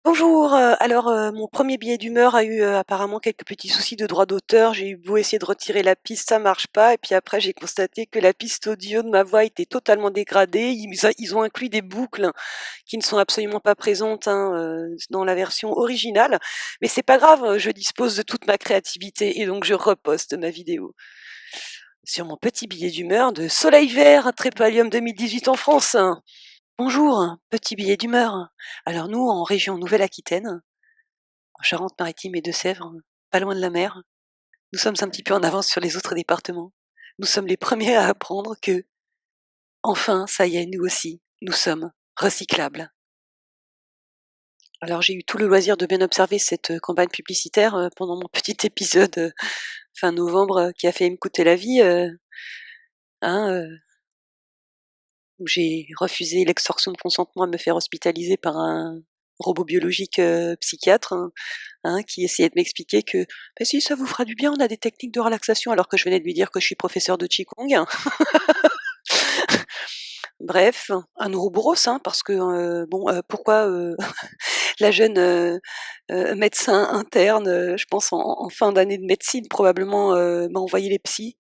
Bonjour, mon premier billet d'humeur a eu, apparemment quelques petits soucis de droit d'auteur. J'ai eu beau essayer de retirer la piste, ça marche pas et puis après j'ai constaté que la piste audio de ma voix était totalement dégradée. Ils ont inclus des boucles qui ne sont absolument pas présentes, hein, dans la version originale. Mais c'est pas grave, je dispose de toute ma créativité et donc je reposte ma vidéo sur mon petit billet d'humeur de Soleil Vert, Trépalium 2018 en France. Bonjour, petit billet d'humeur. Alors nous, en région Nouvelle-Aquitaine, en Charente-Maritime et Deux-Sèvres, pas loin de la mer, nous sommes un petit peu en avance sur les autres départements. Nous sommes les premiers à apprendre que, enfin, ça y est, nous aussi, nous sommes recyclables. Alors j'ai eu tout le loisir de bien observer cette campagne publicitaire pendant mon petit épisode fin novembre qui a failli me coûter la vie, hein, où j'ai refusé l'extorsion de consentement à me faire hospitaliser par un robot biologique psychiatre, hein, qui essayait de m'expliquer que bah, si ça vous fera du bien, on a des techniques de relaxation, alors que je venais de lui dire que je suis professeur de Qigong. Bref, un ouroboros, hein, parce que pourquoi la jeune médecin interne, je pense en fin d'année de médecine probablement, m'a envoyé les psys.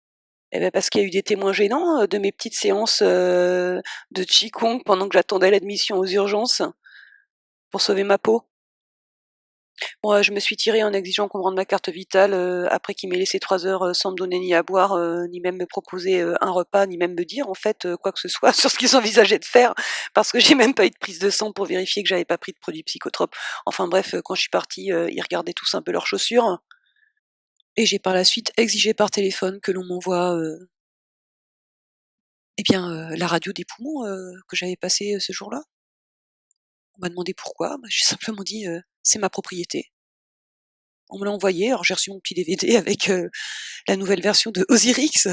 Eh ben parce qu'il y a eu des témoins gênants, de mes petites séances, de qigong pendant que j'attendais l'admission aux urgences pour sauver ma peau. Bon, je me suis tirée en exigeant qu'on me rende ma carte vitale, après qu'il m'ait laissé 3 heures, sans me donner ni à boire, ni même me proposer, un repas, ni même me dire en fait, quoi que ce soit sur ce qu'ils envisageaient de faire. Parce que j'ai même pas eu de prise de sang pour vérifier que j'avais pas pris de produits psychotropes. Enfin bref, quand je suis partie, ils regardaient tous un peu leurs chaussures et j'ai par la suite exigé par téléphone que l'on m'envoie, la radio des poumons, que j'avais passée, ce jour-là. On m'a demandé pourquoi, bah, j'ai simplement dit, «C'est ma propriété». On me l'a envoyé, alors j'ai reçu mon petit DVD avec, la nouvelle version de Osiris.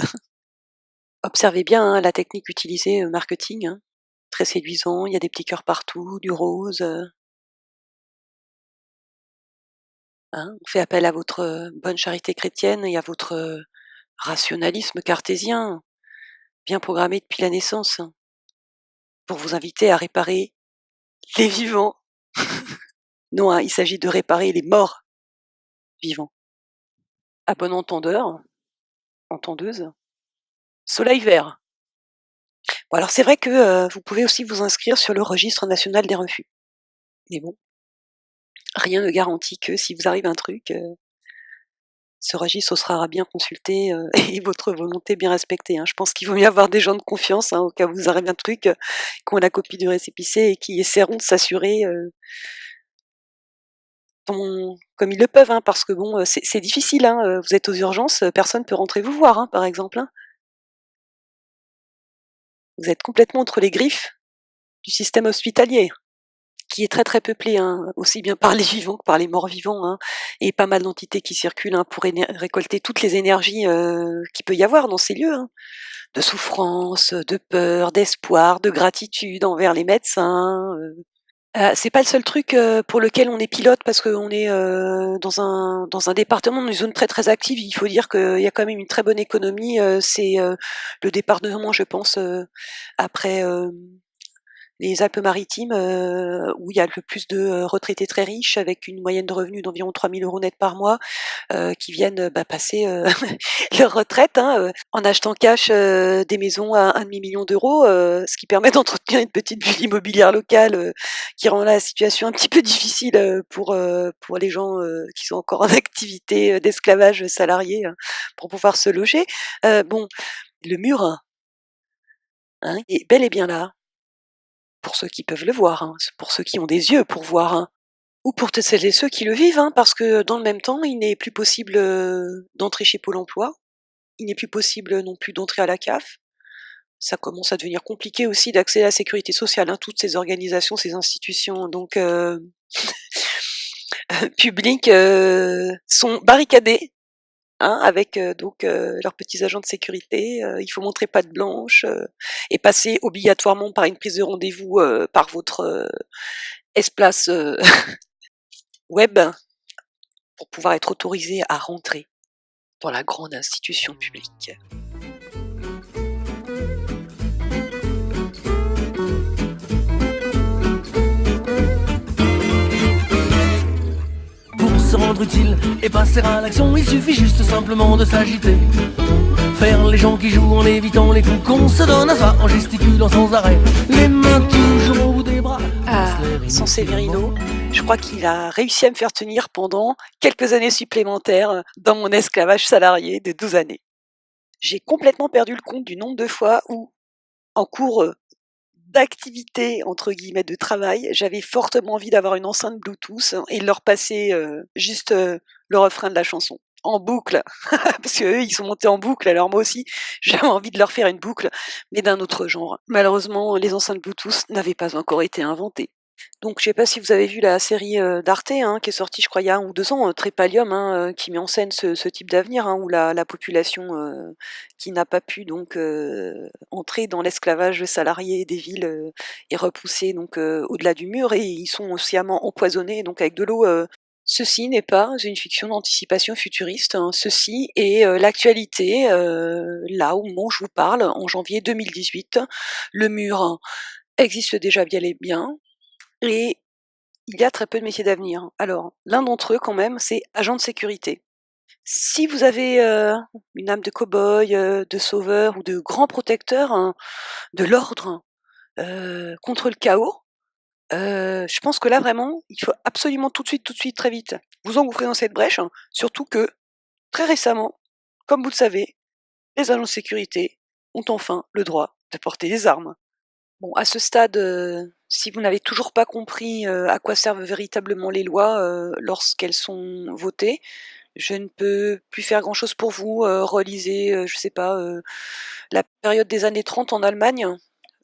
Observez bien, hein, la technique utilisée, marketing, hein. Très séduisant, il y a des petits cœurs partout, du rose, hein. On fait appel à votre, bonne charité chrétienne et à votre, rationalisme cartésien, bien programmé depuis la naissance, hein, pour vous inviter à réparer les vivants. Non, hein, il s'agit de réparer les morts vivants. À bon entendeur, entendeuse, Soleil Vert. Bon alors c'est vrai que, vous pouvez aussi vous inscrire sur le registre national des refus. Mais bon, rien ne garantit que si vous arrive un truc, ce registre sera bien consulté, et votre volonté bien respectée, hein. Je pense qu'il vaut mieux avoir des gens de confiance, hein, au cas où vous arrive un truc, qui ont la copie du récépissé et qui essaieront de s'assurer, comme ils le peuvent, hein, parce que bon, c'est difficile, hein, vous êtes aux urgences, personne peut rentrer vous voir, hein, par exemple, hein. Vous êtes complètement entre les griffes du système hospitalier, qui est très, très peuplé, hein, aussi bien par les vivants que par les morts vivants, hein, et pas mal d'entités qui circulent, hein, pour récolter toutes les énergies, qu'il peut y avoir dans ces lieux, hein, de souffrance, de peur, d'espoir, de gratitude envers les médecins. C'est pas le seul truc, pour lequel on est pilote parce qu'on est, dans un département, dans une zone très, très active. Il faut dire qu'il y a quand même une très bonne économie, c'est, le département, je pense, après, les Alpes-Maritimes, où il y a le plus de, retraités très riches avec une moyenne de revenus d'environ 3 000 € net par mois, qui viennent, passer, leur retraite, hein, en achetant cash, des maisons à 1 million d'euros, ce qui permet d'entretenir une petite bulle immobilière locale, qui rend la situation un petit peu difficile, pour les gens, qui sont encore en activité, d'esclavage salarié, pour pouvoir se loger. Bon, le mur, hein, est bel et bien là. Pour ceux qui peuvent le voir, hein, pour ceux qui ont des yeux pour voir, hein, ou pour toutes celles et ceux qui le vivent, hein, parce que dans le même temps, il n'est plus possible, d'entrer chez Pôle emploi, il n'est plus possible non plus d'entrer à la CAF. Ça commence à devenir compliqué aussi d'accéder à la sécurité sociale, hein, toutes ces organisations, ces institutions donc publiques, sont barricadées, hein, avec, leurs petits agents de sécurité, il faut montrer patte blanche, et passer obligatoirement par une prise de rendez-vous, par votre, espace, web pour pouvoir être autorisé à rentrer dans la grande institution publique. rendre utile et passer à l'action, il suffit juste simplement de s'agiter. Faire les gens qui jouent en évitant les coups qu'on se donne à ça, en gesticulant sans arrêt, les mains toujours au bout des bras. Ah, San Severino, je crois qu'il a réussi à me faire tenir pendant quelques années supplémentaires dans mon esclavage salarié de 12 années. J'ai complètement perdu le compte du nombre de fois où, en cours d'activité, entre guillemets, de travail, j'avais fortement envie d'avoir une enceinte Bluetooth et de leur passer juste le refrain de la chanson en boucle, parce qu'eux, ils sont montés en boucle, alors moi aussi, j'avais envie de leur faire une boucle, mais d'un autre genre. Malheureusement, les enceintes Bluetooth n'avaient pas encore été inventées. Donc, je sais pas si vous avez vu la série d'Arte, hein, qui est sortie, je crois, il y a 1 ou 2 ans, Trépalium, hein, qui met en scène ce type d'avenir, hein, où la population qui n'a pas pu donc entrer dans l'esclavage salarié des villes est repoussée donc au-delà du mur et ils sont sciemment empoisonnés donc avec de l'eau. Ceci n'est pas une fiction d'anticipation futuriste, hein, ceci est l'actualité, là au moment où je vous parle, en janvier 2018. Le mur existe déjà bien et bien. Et il y a très peu de métiers d'avenir. Alors, l'un d'entre eux quand même, c'est agent de sécurité. Si vous avez une âme de cow-boy, de sauveur ou de grand protecteur, hein, de l'ordre contre le chaos, je pense que là vraiment, il faut absolument tout de suite, très vite, vous engouffrer dans cette brèche, hein, surtout que très récemment, comme vous le savez, les agents de sécurité ont enfin le droit de porter des armes. Bon, à ce stade, si vous n'avez toujours pas compris, à quoi servent véritablement les lois, lorsqu'elles sont votées, je ne peux plus faire grand-chose pour vous. Relisez, je sais pas, la période des années 30 en Allemagne,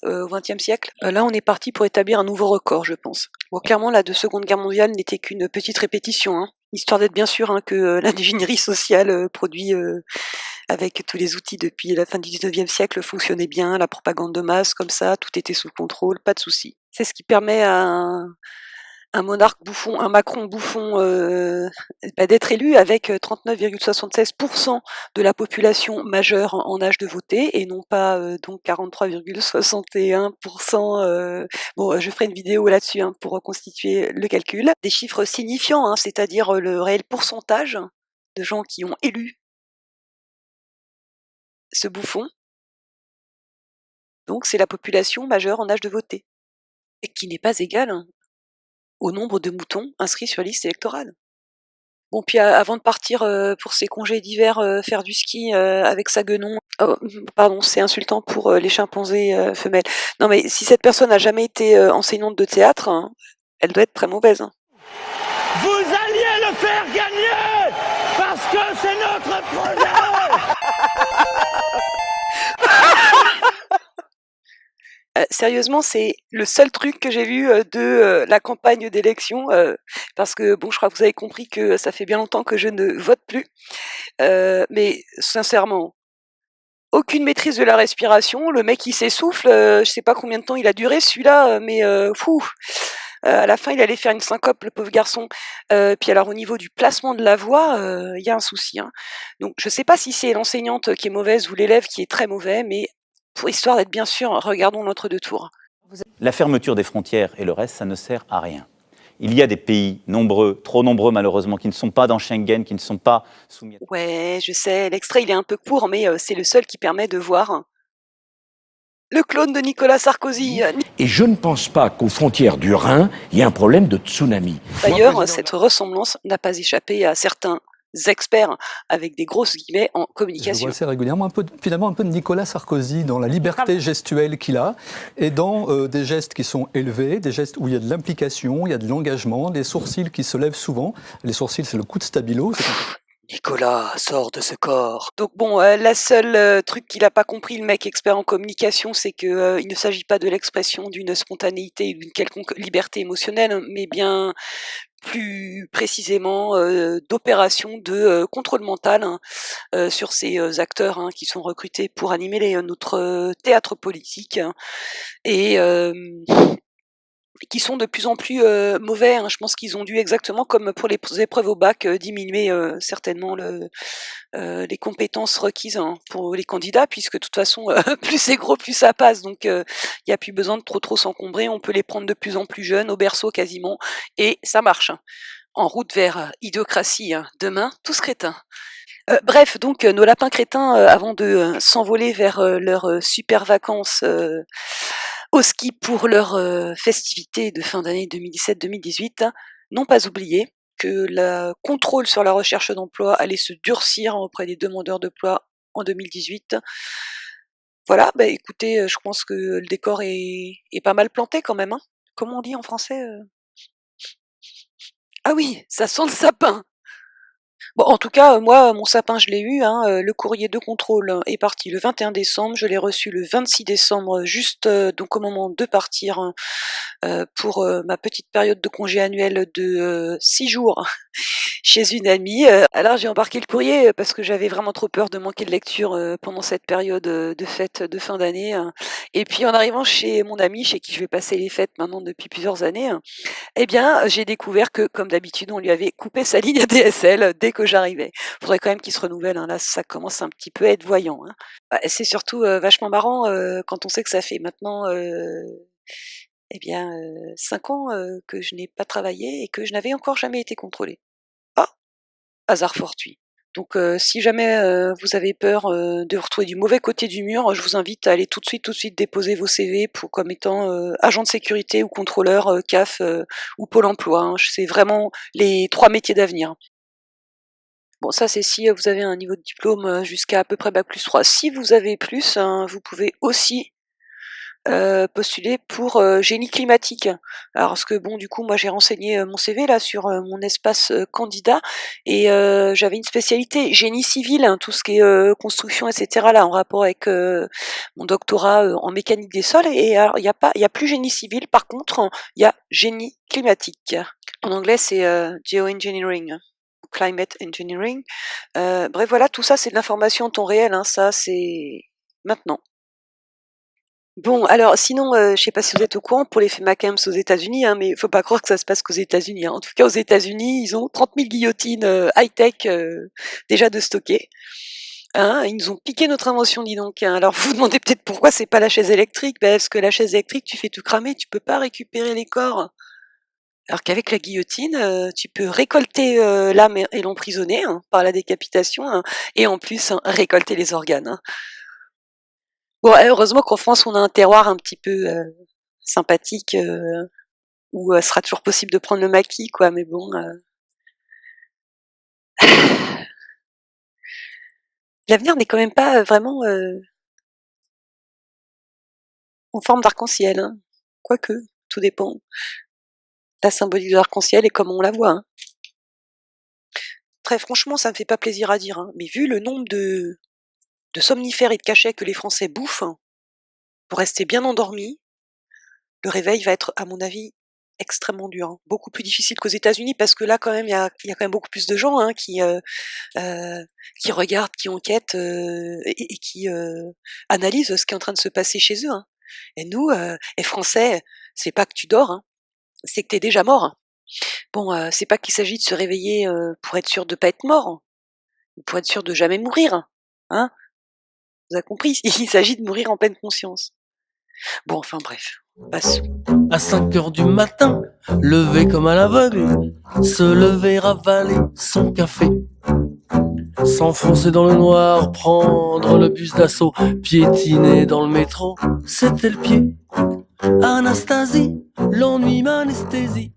au XXe siècle. Là, on est parti pour établir un nouveau record, je pense. Bon, clairement, la de Seconde Guerre mondiale n'était qu'une petite répétition, hein, histoire d'être bien sûr, hein, que l'ingénierie sociale produit avec tous les outils depuis la fin du 19e siècle fonctionnait bien, la propagande de masse comme ça, tout était sous contrôle, pas de souci. C'est ce qui permet à un monarque bouffon, un Macron bouffon, d'être élu avec 39,76% de la population majeure en âge de voter et non pas donc 43,61%. Bon, je ferai une vidéo là-dessus hein, pour reconstituer le calcul. Des chiffres signifiants, hein, c'est-à-dire le réel pourcentage de gens qui ont élu ce bouffon. Donc c'est la population majeure en âge de voter, et qui n'est pas égale au nombre de moutons inscrits sur la liste électorale. Bon, puis avant de partir pour ses congés d'hiver faire du ski avec sa guenon, oh, pardon, c'est insultant pour les chimpanzés femelles. Non mais si cette personne n'a jamais été enseignante de théâtre, hein, elle doit être très mauvaise. Hein. Vous alliez le faire gagner parce que c'est notre projet. Sérieusement, c'est le seul truc que j'ai vu de la campagne d'élection, parce que bon, je crois que vous avez compris que ça fait bien longtemps que je ne vote plus. Mais sincèrement, aucune maîtrise de la respiration. Le mec, il s'essouffle. Je sais pas combien de temps il a duré celui-là, mais fou. À la fin, il allait faire une syncope, le pauvre garçon. Puis alors, au niveau du placement de la voix, il y a un souci. Hein. Donc, je sais pas si c'est l'enseignante qui est mauvaise ou l'élève qui est très mauvais, mais pour histoire d'être bien sûr, regardons notre deux tours. La fermeture des frontières et le reste, ça ne sert à rien. Il y a des pays nombreux, trop nombreux malheureusement, qui ne sont pas dans Schengen, qui ne sont pas soumis à... Ouais, je sais, l'extrait il est un peu court, mais c'est le seul qui permet de voir le clone de Nicolas Sarkozy. Et je ne pense pas qu'aux frontières du Rhin, il y ait un problème de tsunami. D'ailleurs, cette ressemblance n'a pas échappé à certains experts avec des grosses guillemets en communication. Je vois assez régulièrement finalement un peu de Nicolas Sarkozy dans la liberté gestuelle qu'il a et dans des gestes qui sont élevés, des gestes où il y a de l'implication, il y a de l'engagement, des sourcils qui se lèvent souvent. Les sourcils, c'est le coup de stabilo. Nicolas, sors de ce corps. Donc bon, la seule truc qu'il a pas compris, le mec expert en communication, c'est que il ne s'agit pas de l'expression d'une spontanéité ou d'une quelconque liberté émotionnelle, mais bien plus précisément d'opérations de contrôle mental hein, sur ces acteurs hein, qui sont recrutés pour animer notre théâtre politique hein, et qui sont de plus en plus mauvais. Hein. Je pense qu'ils ont dû, exactement comme pour les épreuves au bac, diminuer certainement les compétences requises hein, pour les candidats, puisque de toute façon, plus c'est gros, plus ça passe. Donc, il n'y a plus besoin de trop s'encombrer. On peut les prendre de plus en plus jeunes, au berceau quasiment, et ça marche. en route vers idiocratie, hein, demain, tous crétins. Bref, donc nos lapins crétins, avant de s'envoler vers leurs super vacances au ski pour leur festivité de fin d'année 2017-2018, n'ont pas oublié que le contrôle sur la recherche d'emploi allait se durcir auprès des demandeurs d'emploi en 2018. Voilà, bah écoutez, je pense que le décor est pas mal planté quand même, hein. Comment on dit en français Ah oui, ça sent le sapin! Bon, en tout cas, moi, mon sapin, je l'ai eu, hein, le courrier de contrôle est parti le 21 décembre, je l'ai reçu le 26 décembre, juste donc au moment de partir pour ma petite période de congé annuel de 6 jours chez une amie. Alors j'ai embarqué le courrier parce que j'avais vraiment trop peur de manquer de lecture pendant cette période de fête de fin d'année. Et puis en arrivant chez mon amie, chez qui je vais passer les fêtes maintenant depuis plusieurs années, eh bien, j'ai découvert que, comme d'habitude, on lui avait coupé sa ligne ADSL dès que j'arrivais. Faudrait quand même qu'il se renouvelle, hein. Là, ça commence un petit peu à être voyant, hein. Bah, c'est surtout vachement marrant quand on sait que ça fait maintenant, eh bien, 5 ans que je n'ai pas travaillé et que je n'avais encore jamais été contrôlée. Ah, hasard fortuit. Donc, si jamais vous avez peur de vous retrouver du mauvais côté du mur, je vous invite à aller tout de suite déposer vos CV pour comme étant agent de sécurité ou contrôleur CAF ou Pôle emploi, hein. C'est vraiment les 3 métiers d'avenir. Bon, ça c'est si vous avez un niveau de diplôme jusqu'à peu près bac+3. Si vous avez plus, hein, vous pouvez aussi postuler pour génie climatique. Alors parce que bon, du coup, moi j'ai renseigné mon CV là sur mon espace candidat et j'avais une spécialité génie civil, hein, tout ce qui est construction, etc. là en rapport avec mon doctorat en mécanique des sols. Et alors il y a plus génie civil. Par contre, il y a génie climatique. En anglais, c'est geoengineering. Climate engineering. Bref, voilà, tout ça c'est de l'information en temps réel, hein, ça c'est maintenant. Bon, alors sinon, je sais pas si vous êtes au courant pour les FEMACAMS aux États-Unis, hein, mais faut pas croire que ça se passe qu'aux États-Unis, hein. En tout cas, aux États-Unis, ils ont 30 000 guillotines high-tech déjà de stocker. Hein, ils nous ont piqué notre invention, dis donc, hein. Alors vous vous demandez peut-être pourquoi c'est pas la chaise électrique, ben, parce que la chaise électrique, tu fais tout cramer, tu peux pas récupérer les corps. Alors qu'avec la guillotine, tu peux récolter l'âme et l'emprisonner, hein, par la décapitation, hein, et en plus récolter les organes, hein. Bon, heureusement qu'en France, on a un terroir un petit peu sympathique où sera toujours possible de prendre le maquis, quoi. Mais bon, l'avenir n'est quand même pas vraiment en forme d'arc-en-ciel, hein. Quoique, tout dépend. La symbolique de l'arc-en-ciel est comme on la voit, hein. Très franchement, ça me fait pas plaisir à dire, hein, mais vu le nombre de somnifères et de cachets que les Français bouffent, hein, pour rester bien endormis, le réveil va être, à mon avis, extrêmement dur, hein. Beaucoup plus difficile qu'aux États-Unis parce que là, quand même, il y a quand même beaucoup plus de gens, hein, qui regardent, qui enquêtent et qui analysent ce qui est en train de se passer chez eux, hein. Et nous, les Français, c'est pas que tu dors, hein, c'est que t'es déjà mort, hein. Bon, c'est pas qu'il s'agit de se réveiller pour être sûr de pas être mort, hein, ou pour être sûr de jamais mourir, hein. Vous avez compris, il s'agit de mourir en pleine conscience. Bon, enfin bref, passons. À 5 heures du matin, lever comme à l'aveugle, se lever, avaler son café, s'enfoncer dans le noir, prendre le bus d'assaut, piétiner dans le métro, c'était le pied. Anastasie, l'ennui m'anesthésie.